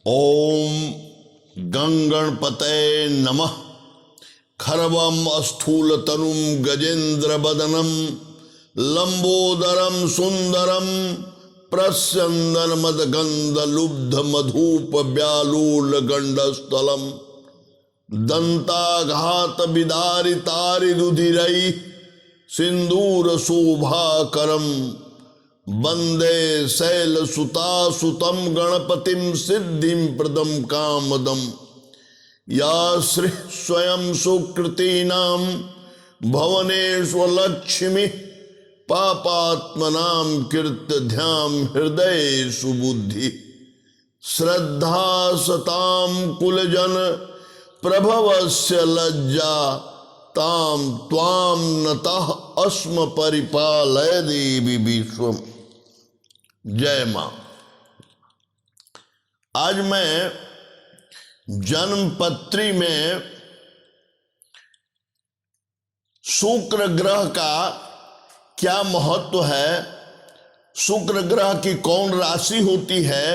ओम गंगणपतये नमः। खरवम स्थूलतनुम गजेन्द्र बदनम लंबोदरम सुंदरम प्रस्यंदन मदगंध लुब्ध मधुप व्यालूल गंडस्थलम दंताघात विदारितारि रुधिरै सिंदूर शोभाकरम वंदे शैल सुतासुतम गणपतिम सिद्धिम प्रदम कामदम। या श्री स्वयं सुकृतीनाम भवनेष्वलक्ष्मी पापात्मनां कृत्य ध्यान हृदय सुबुद्धि श्रद्धा सताम कुलजन प्रभवस्य लज्जा ताम त्वाम नतः अस्म परिपालय देवी विश्वम। जय मां। आज मैं जन्मपत्री में शुक्र ग्रह का क्या महत्व है, शुक्र ग्रह की कौन राशि होती है,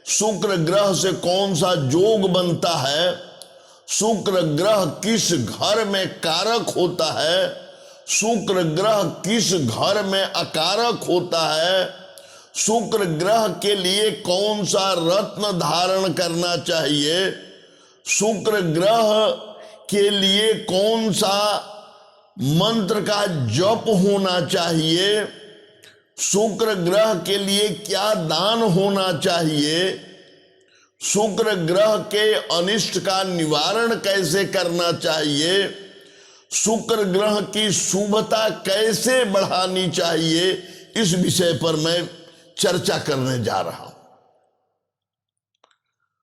शुक्र ग्रह से कौन सा योग बनता है, शुक्र ग्रह किस घर में कारक होता है, शुक्र ग्रह किस घर में अकारक होता है, शुक्र ग्रह के लिए कौन सा रत्न धारण करना चाहिए, शुक्र ग्रह के लिए कौन सा मंत्र का जप होना चाहिए, शुक्र ग्रह के लिए क्या दान होना चाहिए, शुक्र ग्रह के अनिष्ट का निवारण कैसे करना चाहिए, शुक्र ग्रह की शुभता कैसे बढ़ानी चाहिए, इस विषय पर मैं चर्चा करने जा रहा हूं।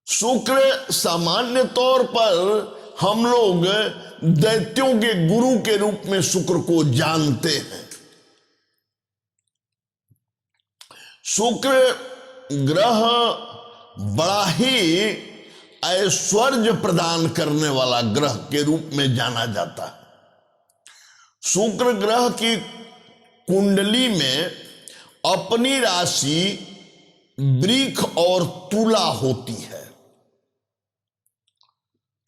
शुक्र सामान्य तौर पर हम लोग दैत्यों के गुरु के रूप में शुक्र को जानते हैं। शुक्र ग्रह बड़ा ही ऐश्वर्य प्रदान करने वाला ग्रह के रूप में जाना जाता है। शुक्र ग्रह की कुंडली में अपनी राशि वृक्ष और तुला होती है।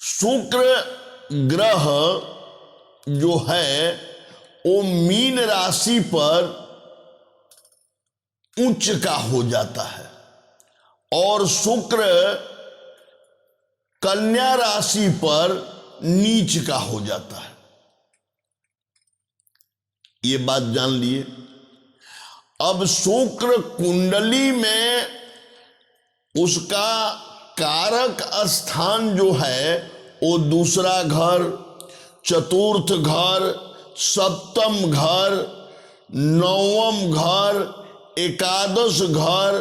शुक्र ग्रह जो है वो मीन राशि पर उच्च का हो जाता है और शुक्र कन्या राशि पर नीच का हो जाता है। ये बात जान लिए। अब शुक्र कुंडली में उसका कारक स्थान जो है वो दूसरा घर, चतुर्थ घर, सप्तम घर, नवम घर, एकादश घर,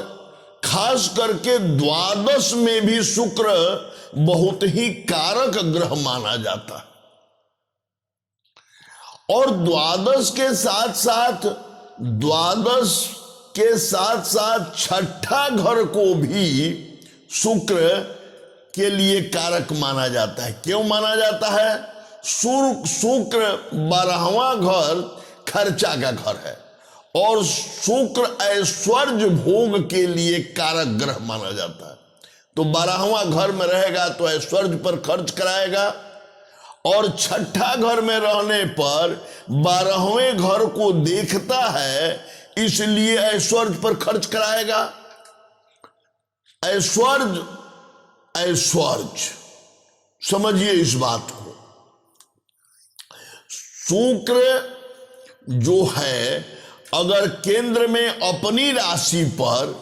खास करके द्वादश में भी शुक्र बहुत ही कारक ग्रह माना जाता है। और द्वादश के साथ साथ छठा घर को भी शुक्र के लिए कारक माना जाता है। क्यों माना जाता है? शुक्र 12वां घर खर्चा का घर है और शुक्र ऐश्वर्य भोग के लिए कारक ग्रह माना जाता है। तो 12वां घर में रहेगा तो ऐश्वर्य पर खर्च कराएगा और छठा घर में रहने पर 12वें घर को देखता है, इसलिए ऐश्वर्य पर खर्च कराएगा। ऐश्वर्य समझिए इस बात को। शुक्र जो है अगर केंद्र में अपनी राशि पर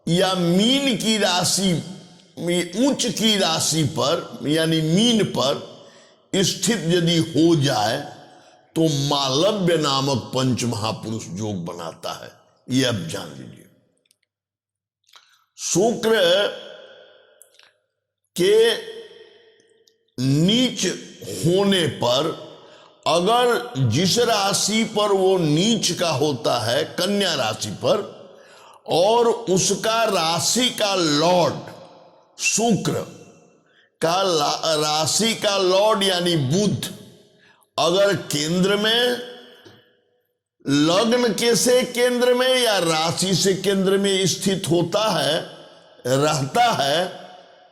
या मीन की राशि उच्च की राशि पर यानी मीन पर स्थित यदि हो जाए तो मालव्य नामक पंच महापुरुष योग बनाता है। यह अब जान लीजिए। शुक्र के नीच होने पर अगर जिस राशि पर वो नीच का होता है, कन्या राशि पर, और उसका राशि का लॉर्ड शुक्र का राशि का लॉर्ड यानी बुध अगर केंद्र में, लग्न के से केंद्र में या राशि से केंद्र में स्थित होता है, रहता है,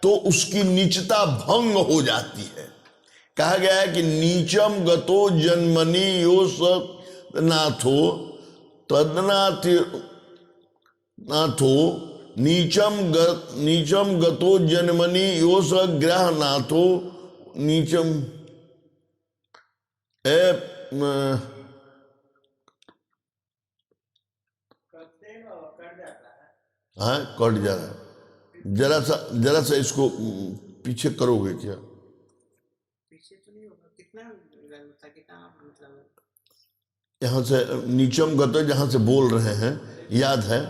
तो उसकी नीचता भंग हो जाती है। कहा गया है कि नीचम गतो जन्मनि यो स नाथो नाथो नीचम गतो जन्मनि यो स ग्रह नाथो नीचम हाँ कट जा रहा है। जरा सा इसको पीछे करोगे क्या? पीछे तो नहीं होगा। कितना मतलब यहाँ से नीचम गतो जहां से बोल रहे हैं याद है?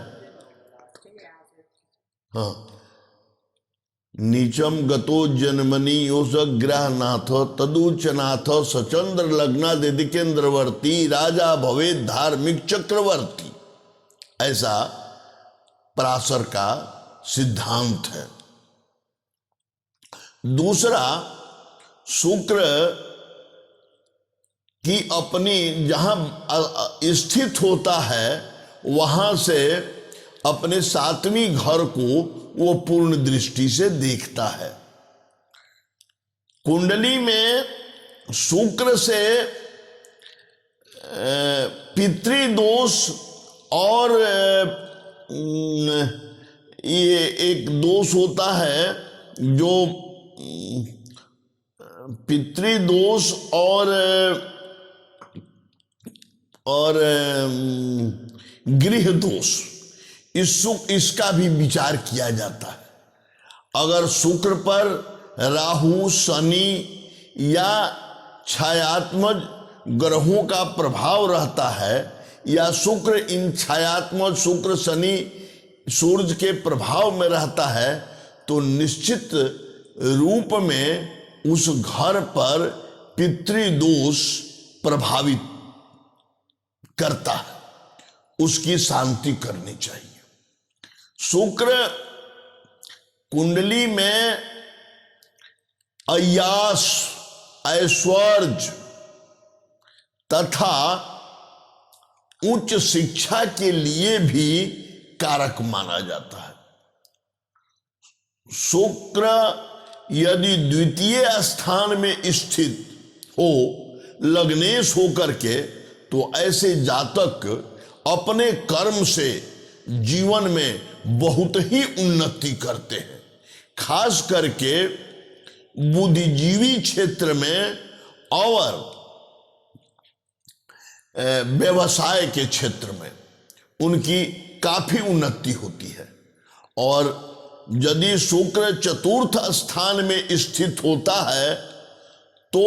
हाँ, नीचम गतो जन्मनि योस ग्रह नाथ तदुचनाथ सचंद्र लग्ना दिदिकेंद्रवर्ती राजा भवे धार्मिक चक्रवर्ती, ऐसा पराशर का सिद्धांत है। दूसरा, शुक्र की अपनी जहां स्थित होता है वहां से अपने सातवीं घर को वो पूर्ण दृष्टि से देखता है। कुंडली में शुक्र से पितृदोष और ये एक दोष होता है जो पितृदोष और गृह दोष, इसका भी विचार किया जाता है। अगर शुक्र पर राहु शनि या छायात्मक ग्रहों का प्रभाव रहता है या शुक्र इन छायात्मक शुक्र शनि सूर्य के प्रभाव में रहता है तो निश्चित रूप में उस घर पर पितृदोष प्रभावित करता है, उसकी शांति करनी चाहिए। शुक्र कुंडली में अय्यास ऐश्वर्य तथा उच्च शिक्षा के लिए भी कारक माना जाता है। शुक्र यदि द्वितीय स्थान में स्थित हो लग्नेश होकर के तो ऐसे जातक अपने कर्म से जीवन में बहुत ही उन्नति करते हैं, खास करके बुद्धिजीवी क्षेत्र में और व्यवसाय के क्षेत्र में उनकी काफी उन्नति होती है। और यदि शुक्र चतुर्थ स्थान में स्थित होता है तो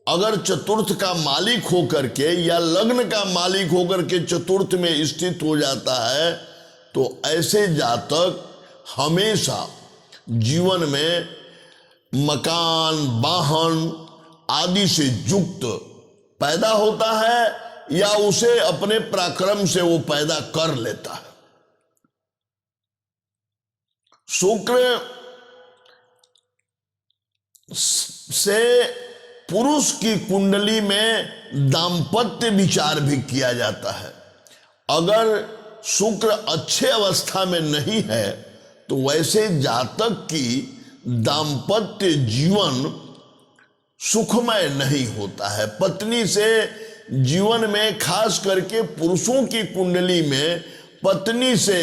अगर चतुर्थ का मालिक होकर के या लग्न का मालिक होकर के चतुर्थ में स्थित हो जाता है तो ऐसे जातक हमेशा जीवन में मकान वाहन आदि से युक्त पैदा होता है या उसे अपने पराक्रम से वो पैदा कर लेता है। शुक्र से पुरुष की कुंडली में दाम्पत्य विचार भी किया जाता है। अगर शुक्र अच्छे अवस्था में नहीं है तो वैसे जातक की दाम्पत्य जीवन सुखमय नहीं होता है। पत्नी से जीवन में खास करके पुरुषों की कुंडली में पत्नी से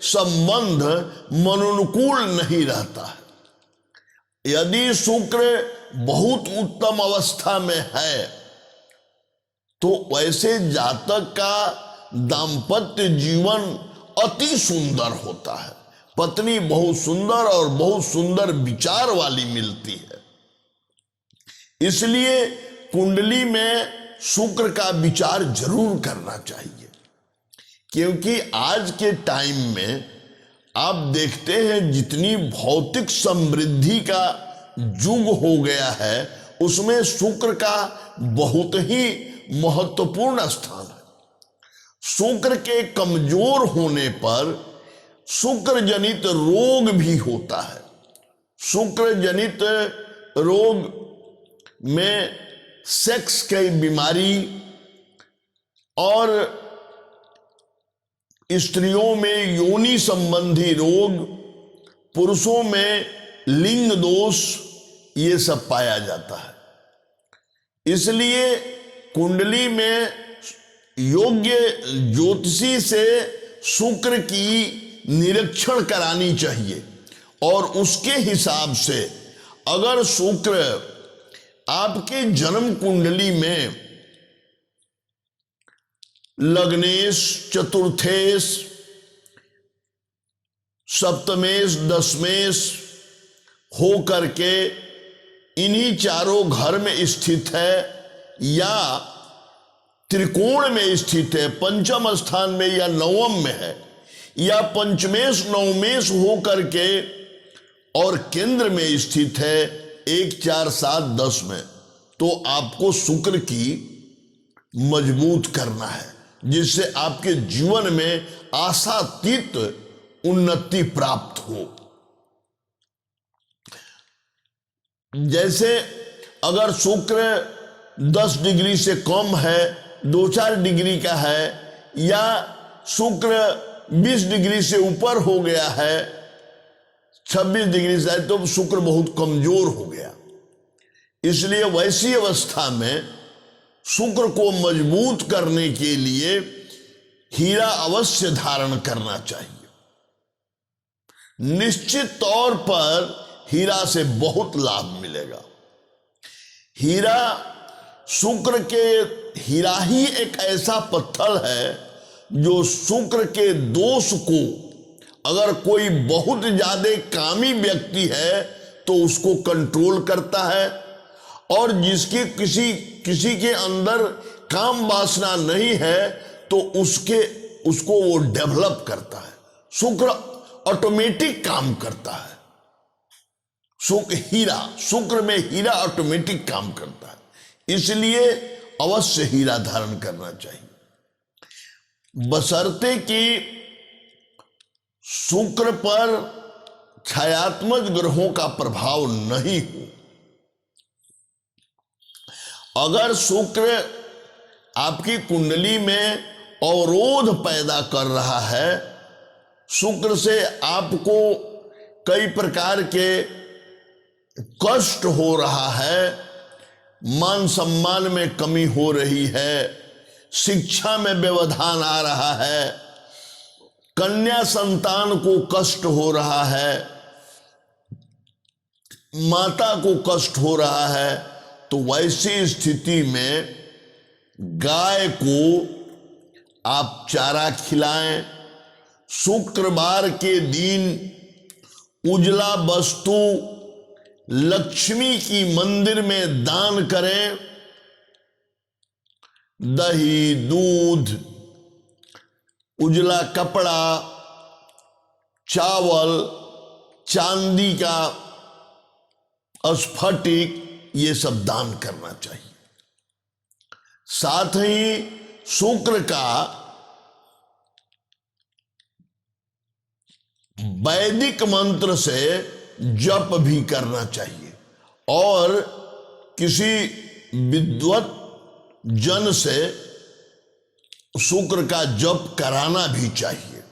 संबंध मनोनुकूल नहीं रहता है। यदि शुक्र बहुत उत्तम अवस्था में है तो वैसे जातक का दाम्पत्य जीवन अति सुंदर होता है। पत्नी बहुत सुंदर और बहुत सुंदर विचार वाली मिलती है। इसलिए कुंडली में शुक्र का विचार जरूर करना चाहिए, क्योंकि आज के टाइम में आप देखते हैं जितनी भौतिक समृद्धि का युग हो गया है उसमें शुक्र का बहुत ही महत्वपूर्ण स्थान है। शुक्र के कमजोर होने पर शुक्र जनित रोग भी होता है। शुक्र जनित रोग में सेक्स की बीमारी और स्त्रियों में योनि संबंधी रोग पुरुषों में लिंग दोष ये सब पाया जाता है। इसलिए कुंडली में योग्य ज्योतिषी से शुक्र की निरीक्षण करानी चाहिए और उसके हिसाब से अगर शुक्र आपके जन्म कुंडली में लग्नेश, चतुर्थेश, सप्तमेश, दशमेश हो करके इन्हीं चारों घर में स्थित है या त्रिकोण में स्थित है, पंचम स्थान में या नवम में है, या पंचमेश नवमेश हो करके और केंद्र में स्थित है 1, 4, 7, 10 में, तो आपको शुक्र की मजबूत करना है जिससे आपके जीवन में आशातीत उन्नति प्राप्त हो। जैसे अगर शुक्र 10 डिग्री से कम है, 2-4 डिग्री का है, या शुक्र 20 डिग्री से ऊपर हो गया है, 26 डिग्री से, तो शुक्र बहुत कमजोर हो गया। इसलिए वैसी अवस्था में शुक्र को मजबूत करने के लिए हीरा अवश्य धारण करना चाहिए। निश्चित तौर पर हीरा से बहुत लाभ मिलेगा। हीरा शुक्र के हीरा ही एक ऐसा पत्थर है जो शुक्र के दोष को, अगर कोई बहुत ज्यादा कामी व्यक्ति है तो उसको कंट्रोल करता है, और जिसकी किसी के अंदर काम वासना नहीं है तो उसको वो डेवलप करता है। शुक्र ऑटोमेटिक काम करता है। शुक्र में हीरा ऑटोमेटिक काम करता है, इसलिए अवश्य हीरा धारण करना चाहिए, बशर्ते कि शुक्र पर छायात्मक ग्रहों का प्रभाव नहीं हो। अगर शुक्र आपकी कुंडली में अवरोध पैदा कर रहा है, शुक्र से आपको कई प्रकार के कष्ट हो रहा है, मान सम्मान में कमी हो रही है, शिक्षा में व्यवधान आ रहा है, कन्या संतान को कष्ट हो रहा है, माता को कष्ट हो रहा है, तो वैसी स्थिति में गाय को आप चारा खिलाएं। शुक्रवार के दिन उजला वस्तु लक्ष्मी की मंदिर में दान करें। दही, दूध, उजला कपड़ा, चावल, चांदी का स्फटिक, ये सब दान करना चाहिए। साथ ही शुक्र का वैदिक मंत्र से जप भी करना चाहिए और किसी विद्वत जन से शुक्र का जप कराना भी चाहिए।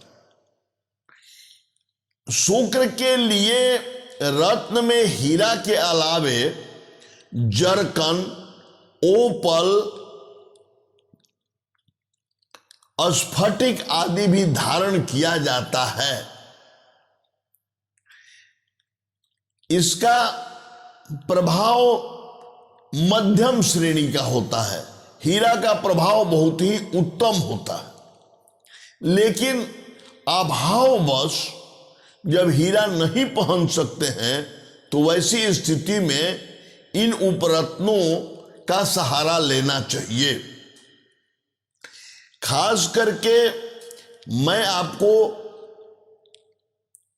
शुक्र के लिए रत्न में हीरा के अलावे जरकन, ओपल, स्फटिक आदि भी धारण किया जाता है। इसका प्रभाव मध्यम श्रेणी का होता है। हीरा का प्रभाव बहुत ही उत्तम होता है, लेकिन अभाववश जब हीरा नहीं पहन सकते हैं तो वैसी स्थिति में इन उपरत्नों का सहारा लेना चाहिए। खास करके मैं आपको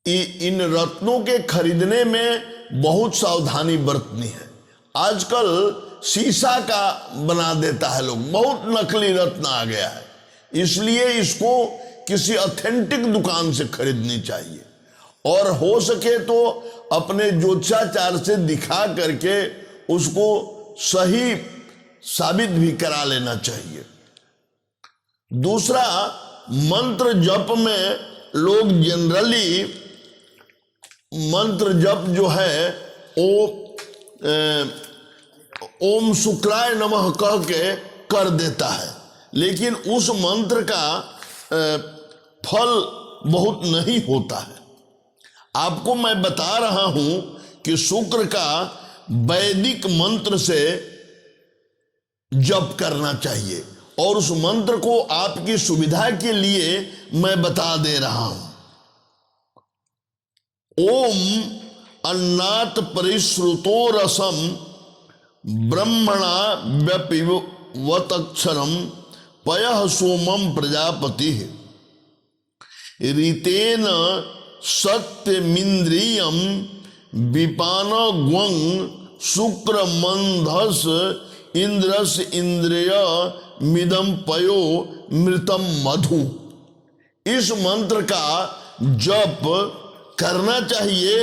इन रत्नों के खरीदने में बहुत सावधानी बरतनी है। आजकल शीशा का बना देता है लोग, बहुत नकली रत्न आ गया है, इसलिए इसको किसी ऑथेंटिक दुकान से खरीदनी चाहिए और हो सके तो अपने ज्योतिषाचार्य से दिखा करके उसको सही साबित भी करा लेना चाहिए। दूसरा, मंत्र जप में लोग जनरली मंत्र जप जो है वो ओम शुक्राय नमः कह के कर देता है, लेकिन उस मंत्र का फल बहुत नहीं होता है। आपको मैं बता रहा हूं कि शुक्र का वैदिक मंत्र से जप करना चाहिए, और उस मंत्र को आपकी सुविधा के लिए मैं बता दे रहा हूं। ओम अन्नात परिश्रुतो रसम ब्रह्मणा व्यपिवतक्षरम पयः सोमम प्रजापति ऋतेन सत्यमिंद्रियम विपान ग्वंग शुक्र मंधस इंद्रस इंद्रिय मिदम पयो मृतम मधु। इस मंत्र का जप करना चाहिए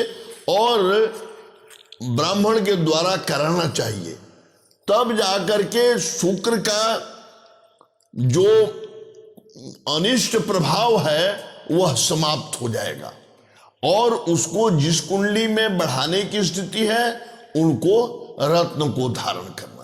और ब्राह्मण के द्वारा कराना चाहिए, तब जाकर के शुक्र का जो अनिष्ट प्रभाव है वह समाप्त हो जाएगा, और उसको जिस कुंडली में बढ़ाने की स्थिति है उनको रत्न को धारण करना।